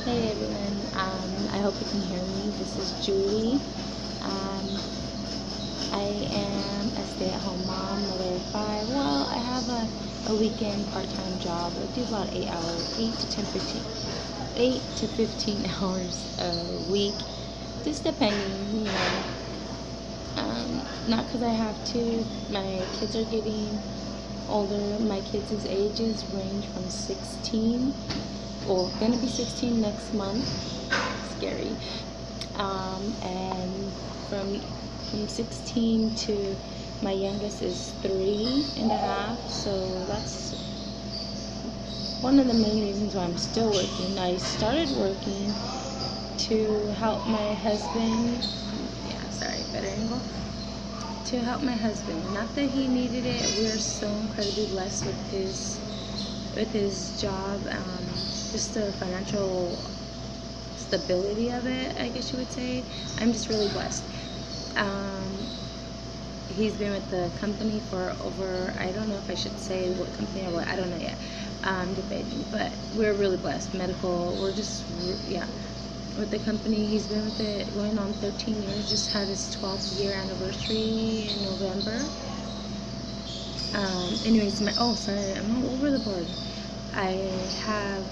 Hey everyone, I hope you can hear me. This is Julie. I am a stay-at-home mom, mother of 5. Well, I have a weekend part-time job. I do about 8 hours, 8 to 15 hours a week, just depending, not because I have to. My kids are getting older. My kids' ages range from 16, or gonna be 16 next month. Scary. And from 16 to my youngest is 3.5. So that's one of the main reasons why I'm still working. I started working to help my husband. Yeah, sorry, better angle. To help my husband. Not that he needed it. We are so incredibly blessed with his job. Just the financial stability of it, I guess you would say. I'm just really blessed. He's been with the company for over, I don't know if I should say what company or what, I don't know yet. I'm debating, but we're really blessed. Medical, we're just, yeah. With the company, he's been with it going on 13 years, just had his 12th year anniversary in November. Anyways, sorry, I'm all over the board. I have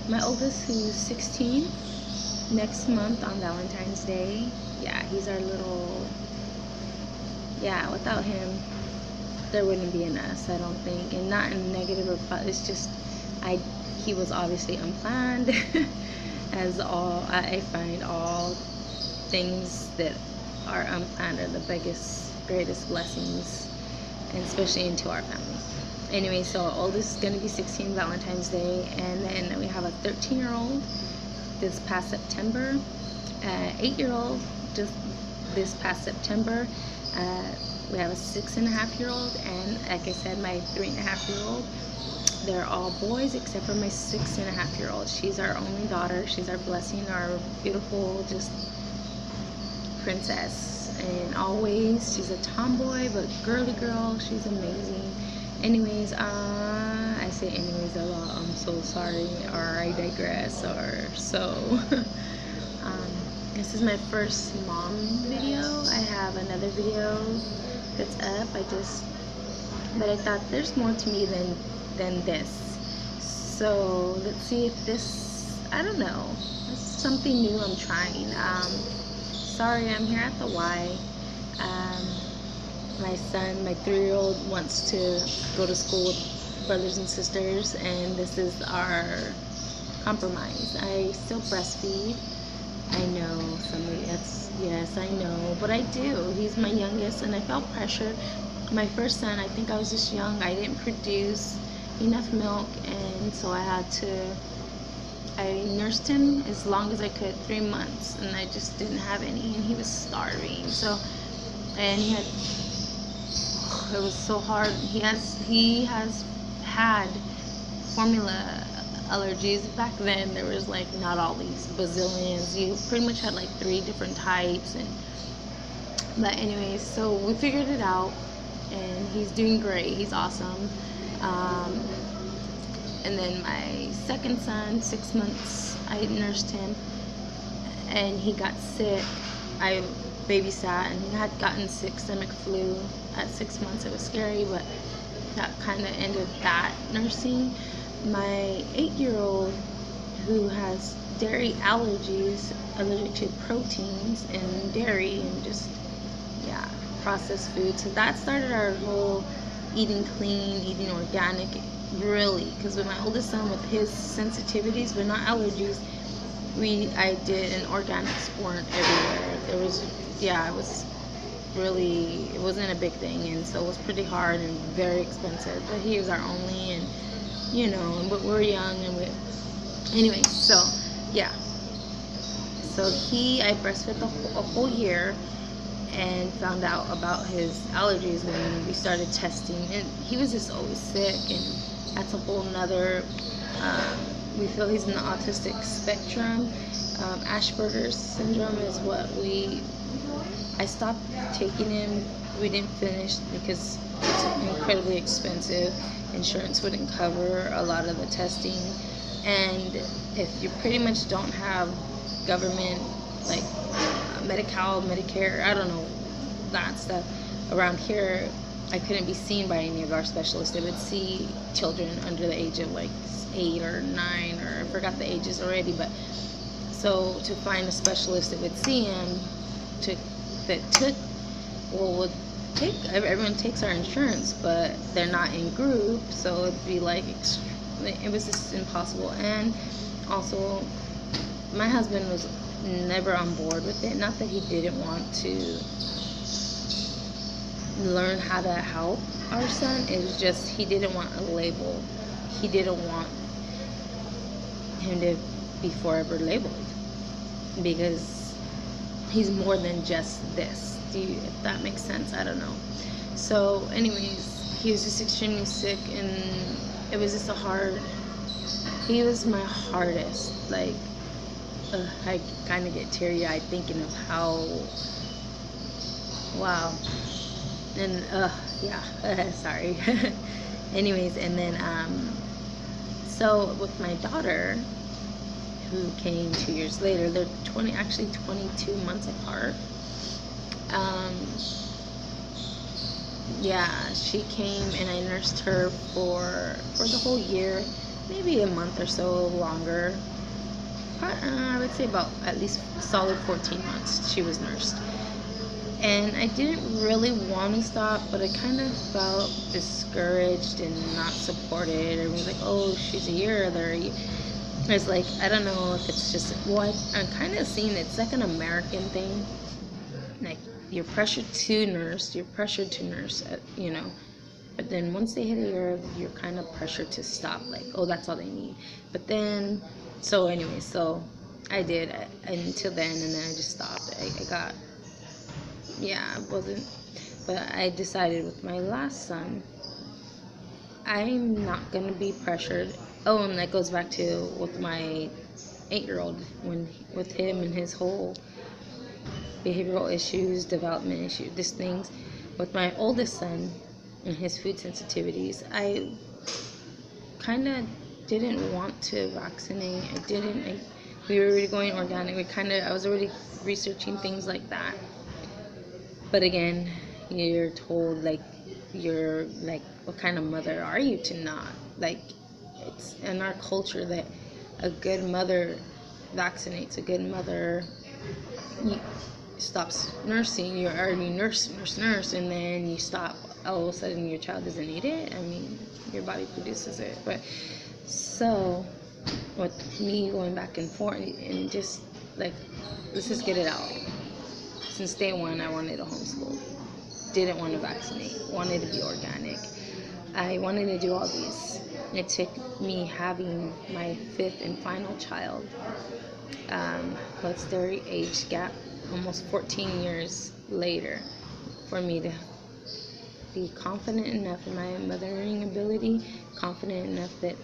my oldest who's 16 next month on Valentine's Day. Yeah, he's our little, without him, there wouldn't be an us, I don't think. And not in negative or positive, it's just, he was obviously unplanned. As all, I find all things that are unplanned are the greatest blessings, and especially into our family. Anyway, so our oldest is going to be 16 Valentine's Day, and then we have a 13-year-old this past September, 8-year-old just this past September. We have a 6.5-year-old, and like I said, my 3.5-year-old. They're all boys except for my 6.5-year-old. She's our only daughter. She's our blessing, our beautiful, just princess. And always, she's a tomboy, but girly girl. She's amazing. Anyways, I say anyways a lot. I'm so sorry, or I digress, or so. This is my first mom video. I have another video that's up. But I thought there's more to me than this. So let's see if this, I don't know, this is something new I'm trying. Sorry, I'm here at the Y. My son, my 3-year-old, wants to go to school with brothers and sisters, and this is our compromise. I still breastfeed. I know yes, I know, but I do. He's my youngest, and I felt pressure. My first son, I think I was just young. I didn't produce enough milk, and so I nursed him as long as I could, 3 months, and I just didn't have any, and he was starving. So, and it was so hard. He has had formula allergies. Back then there was like not all these bazillions. You pretty much had like 3 different types, but anyways, so we figured it out, and he's doing great. He's awesome. And then my second son, 6 months, I nursed him, and he got sick. I babysat, and he had gotten sick, stomach flu at 6 months. It was scary, but that kind of ended that nursing. My 8-year-old, who has dairy allergies, allergic to proteins and dairy, and just processed food. So that started our whole eating clean, eating organic, really, because with my oldest son, with his sensitivities but not allergies, I did an organic sport everywhere. It wasn't a big thing, and so it was pretty hard and very expensive, but he was our only, and but we're young, and anyway, so I breastfed a whole year, and found out about his allergies when we started testing, and he was just always sick, and that's a whole nother, we feel he's in the autistic spectrum. Asperger's syndrome is what I stopped taking him. We didn't finish because it's incredibly expensive. Insurance wouldn't cover a lot of the testing. And if you pretty much don't have government, like Medi-Cal, Medicare, I don't know, that stuff around here, I couldn't be seen by any of our specialists. They would see children under the age of like 8 or 9, or I forgot the ages already. But so to find a specialist that would see him, would take, everyone takes our insurance, but they're not in group, so it'd be like it was just impossible. And also, my husband was never on board with it. Not that he didn't want to learn how to help our son, it was just he didn't want a label. He didn't want him to be forever labeled, because he's more than just this. If that makes sense, I don't know. So anyways, he was just extremely sick, and it was just he was my hardest. Like, I kind of get teary-eyed thinking of how, wow. And yeah, sorry. Anyways, and then so with my daughter, who came 2 years later, they're 22 months apart. Yeah, she came and I nursed her for the whole year, maybe a month or so longer. I would say about at least solid 14 months she was nursed. And I didn't really want to stop, but I kind of felt discouraged and not supported. Everyone's like, oh, she's a year older. It's like, I don't know if it's just, well, I'm kind of seeing it's like an American thing. Like, you're pressured to nurse, you know. But then once they hit a year, you're kind of pressured to stop. Like, oh, that's all they need. But then, so anyway, so I did until then, and then I just stopped. I got, yeah, it wasn't, but I decided with my last son, I'm not going to be pressured. Oh, and that goes back to with my 8-year-old, with him and his whole behavioral issues, development issues, these things. With my oldest son and his food sensitivities, I kind of didn't want to vaccinate. We were already going organic. I was already researching things like that. But again, you're told, like, you're like, what kind of mother are you to not? Like, it's in our culture that a good mother vaccinates. A good mother stops nursing. You're already nurse, and then you stop. All of a sudden, your child doesn't need it. I mean, your body produces it. But so, with me going back and forth and just like, let's just get it out. Since day one, I wanted to homeschool. Didn't want to vaccinate. Wanted to be organic. I wanted to do all these. It took me having my 5th and final child. What's their age gap? Almost 14 years later, for me to be confident enough in my mothering ability, confident enough that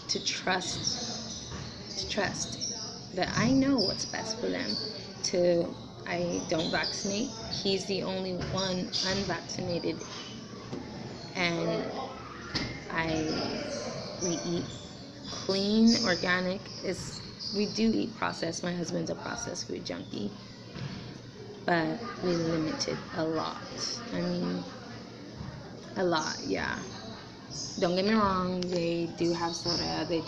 to trust that I know what's best for them. I don't vaccinate. He's the only one unvaccinated, and we eat clean, organic. We do eat processed. My husband's a processed food junkie, but we limit it a lot. I mean, a lot, yeah. Don't get me wrong, they do have soda. We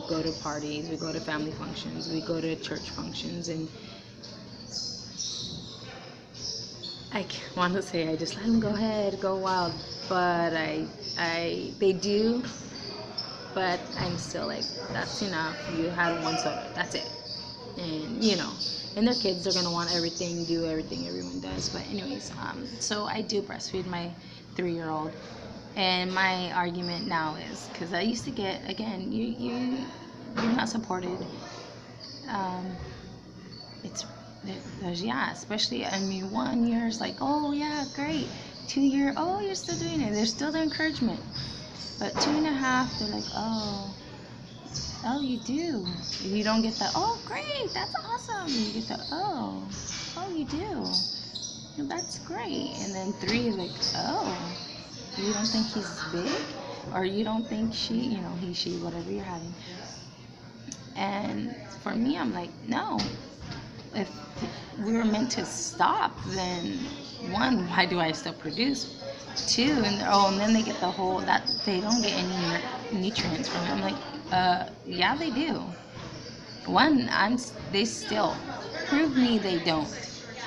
go to parties, we go to family functions, we go to church functions, and I want to say I just let them go ahead, go wild, but they do, but I'm still like, that's enough. You had one soda, that's it. And, you know, and their kids are going to want everything, do everything everyone does. But anyways, so I do breastfeed my 3-year-old. And my argument now is, because I used to get, again, you're not supported. Especially, I mean, 1 year is like, oh yeah, great. 2 year, oh, you're still doing it. There's still the encouragement. But 2.5, they're like, oh, you do. You don't get the, oh, great, that's awesome. You get the, oh, you do. That's great. And then 3 is like, oh, you don't think he's big? Or you don't think she, he, she, whatever you're having. And for me, I'm like, no. If we were meant to stop, then one, why do I still produce? Two, and then they get the whole that they don't get any nutrients from it. I'm like, yeah, they do. One, they still prove me they don't.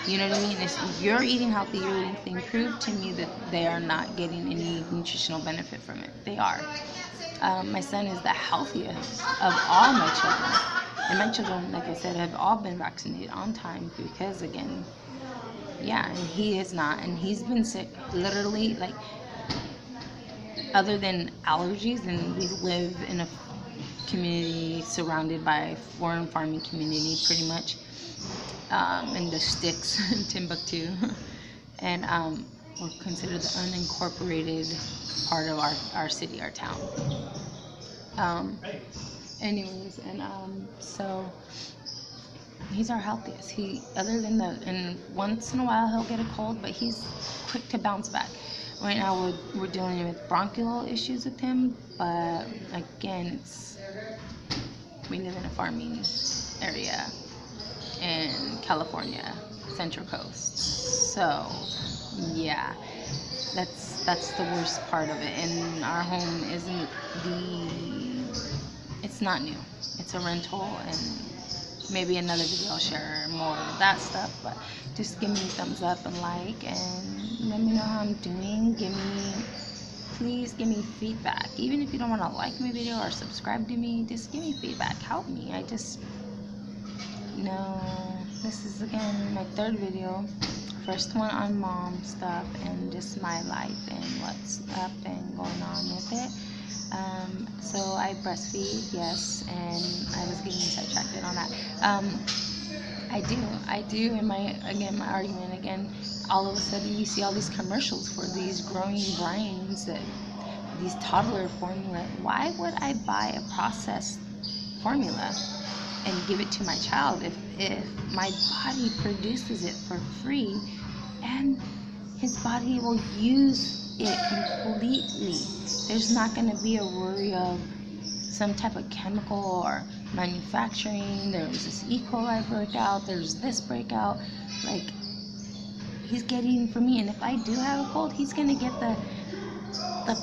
You know what I mean? You're eating healthy, you're eating clean. Prove to me that they are not getting any nutritional benefit from it. They are. My son is the healthiest of all my children. And my children, like I said, have all been vaccinated on time because, again, yeah, and he is not. And he's been sick literally, like, other than allergies, and we live in a community surrounded by foreign farming community, pretty much, in the sticks in Timbuktu. And we're considered the unincorporated part of our city, our town. Anyways, and so he's our healthiest. Other than and once in a while he'll get a cold, but he's quick to bounce back. Right now we're dealing with bronchial issues with him, but again, we live in a farming area in California, Central Coast. So yeah, that's the worst part of it. And our home it's not new. It's a rental, and maybe another video I'll share more of that stuff. But just give me a thumbs up and like, and let me know how I'm doing. Please give me feedback. Even if you don't want to like my video or subscribe to me, just give me feedback. Help me. This is again my third video. First one on mom stuff and just my life and what's up and going on with it. So I breastfeed, yes, and I was getting sidetracked on that. I do, and my argument again, all of a sudden you see all these commercials for these growing brines, these toddler formula. Why would I buy a processed formula and give it to my child if my body produces it for free, and his body will use it completely? There's not going to be a worry of some type of chemical or manufacturing. There was this E. coli breakout, there's this breakout. Like, he's getting for me, and if I do have a cold, he's going to get the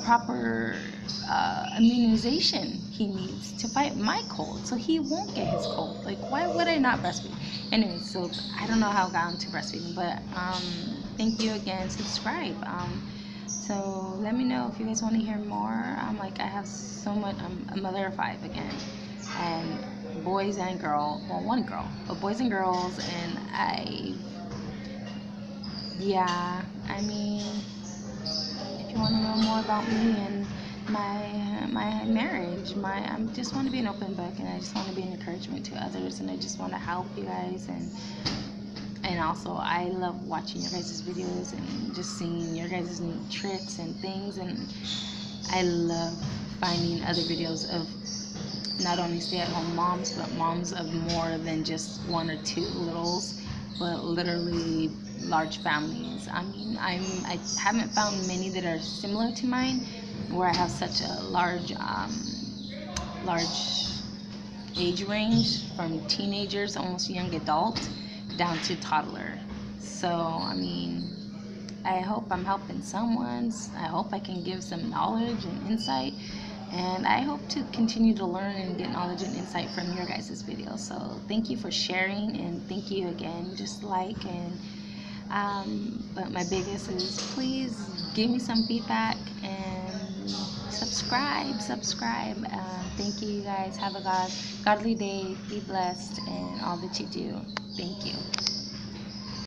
proper immunization he needs to fight my cold, so he won't get his cold. Like, why would I not breastfeed? Anyway, so I don't know how I got into breastfeeding, but thank you again. Subscribe. So let me know if you guys want to hear more. I have so much. I'm a mother of 5 again, and boys and girl. Well, one girl, but boys and girls, and I mean, if you want to know more about me and my marriage, I just want to be an open book, and I just want to be an encouragement to others, and I just want to help you guys, and also I love watching your guys' videos and just seeing your guys' new tricks and things, and I love finding other videos of not only stay-at-home moms, but moms of more than just 1 or 2 littles, but literally large families. I mean, I haven't found many that are similar to mine, where I have such a large age range, from teenagers, almost young adult, down to toddler. So I mean, I hope I'm helping someone. I hope I can give some knowledge and insight, and I hope to continue to learn and get knowledge and insight from your guys' videos. So thank you for sharing, and thank you again. Just like, and but my biggest is, please give me some feedback and subscribe. Thank you, guys. Have a godly day. Be blessed in all that you do. Thank you.